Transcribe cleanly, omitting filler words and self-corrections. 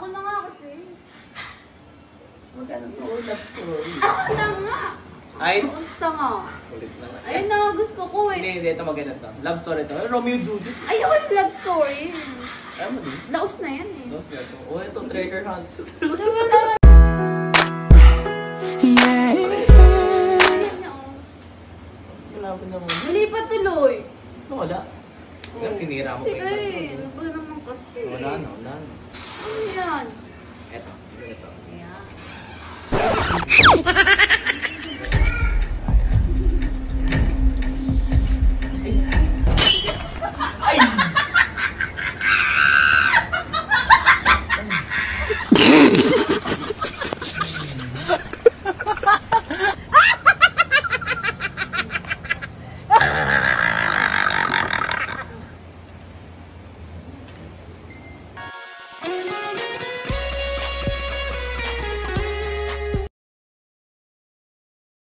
Ako na nga kasi. Magkano to? Love story. Ako na nga. Ay? Ang tanga. Ulit naman. Ayun na gusto ko eh. Hindi, ito maganda to. Love story to. Romeo Judith. Ayoko yung love story. Ayaw mo din. Laos na yan eh. Tapos nga to. Oh, ito treasure hunt. Diba naman? Wala ko naman. Nalipat tuloy. Wala. Sinira mo pa Sige, yung ano ba naman kasi? wala na, wala na. Ano yan? Eto, ito. Ayan. Ay!